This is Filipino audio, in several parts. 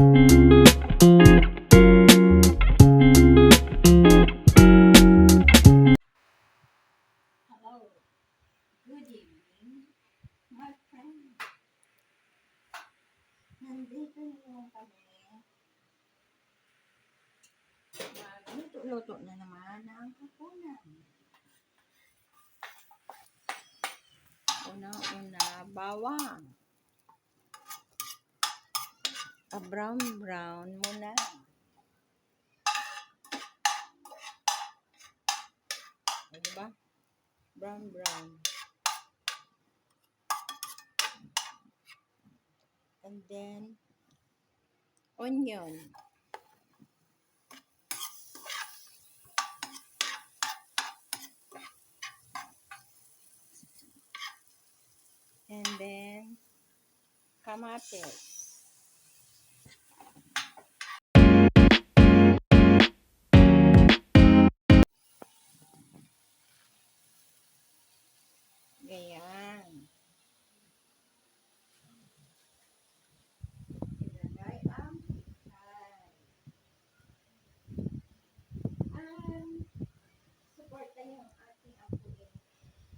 Hello, good evening, my friend. Nandito naman kami. Magluto-luto na naman ang hapunan. Una-una, bawang. Brown muna. O, diba? Brown. And then, onion. And then, kamatis. Ganyan. Ilagay ang pichay. Suporta yung ating apuin.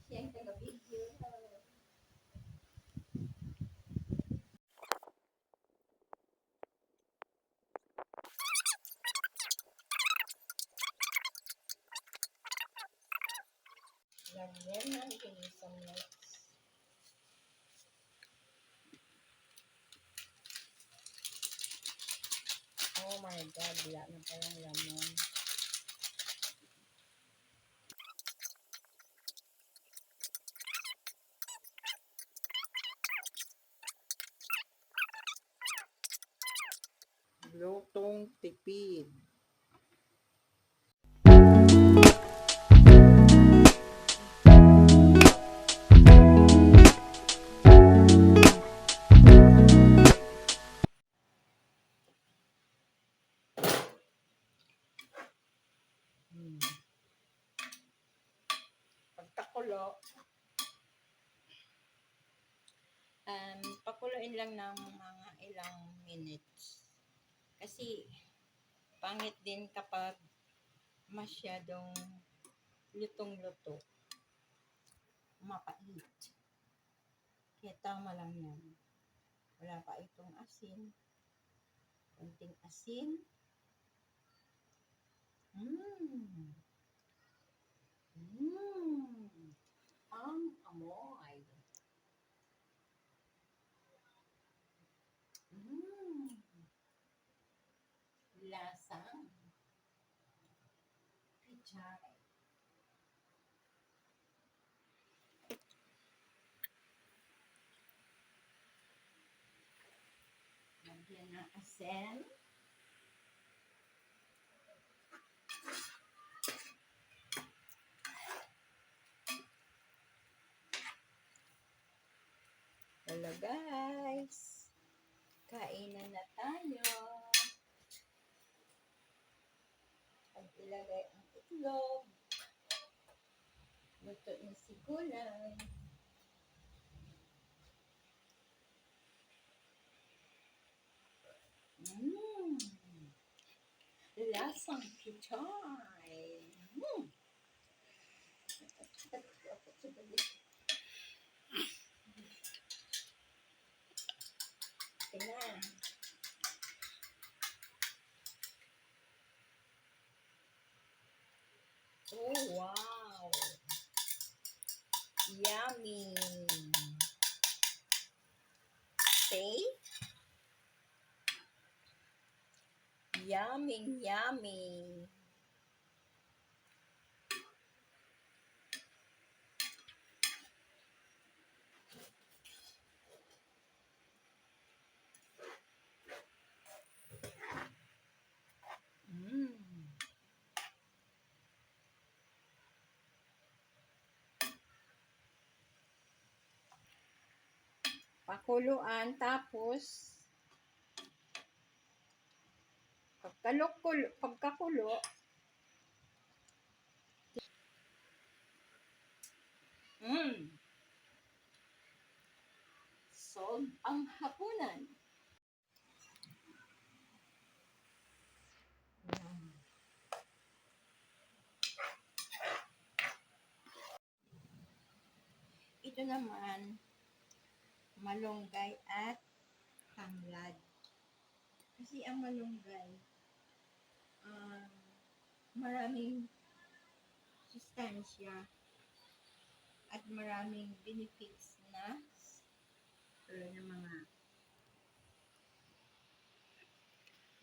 Siya yung taga-video. Lagyan ng ginisang nuts. Oh my God, wala na palang lamon. Lutong tipid. Pagkakulo, pakuluin lang ng mga ilang minutes. Kasi, pangit din kapag masyadong lutong-luto. Mapait. Kaya tama lang yan. Wala pa itong asin. Konting asin. Ang amoy. Lasang pichay. Lagyan ng asin. Hello guys. Kainan na tayo. Pag ilagay ang itlog. Luto na si gulay. Lasang pichay. Tingnan. Oh, wow. Yummy. See? Yummy. Pakuluan, tapos pagkakulo, solve ang hapunan. Ito naman, malunggay at tanglad. Kasi ang malunggay, maraming sustansya at maraming benefits na tulad ng mga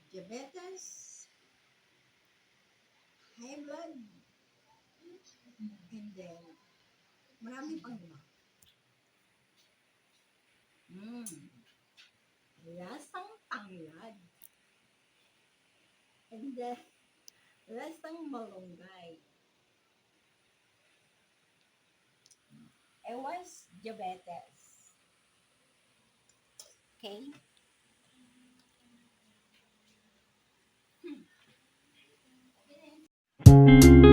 diabetes, high blood, and then marami pang iba. Lasang tanglad. And then, lasang malunggay. I was diabetes. Okay? Okay na yun.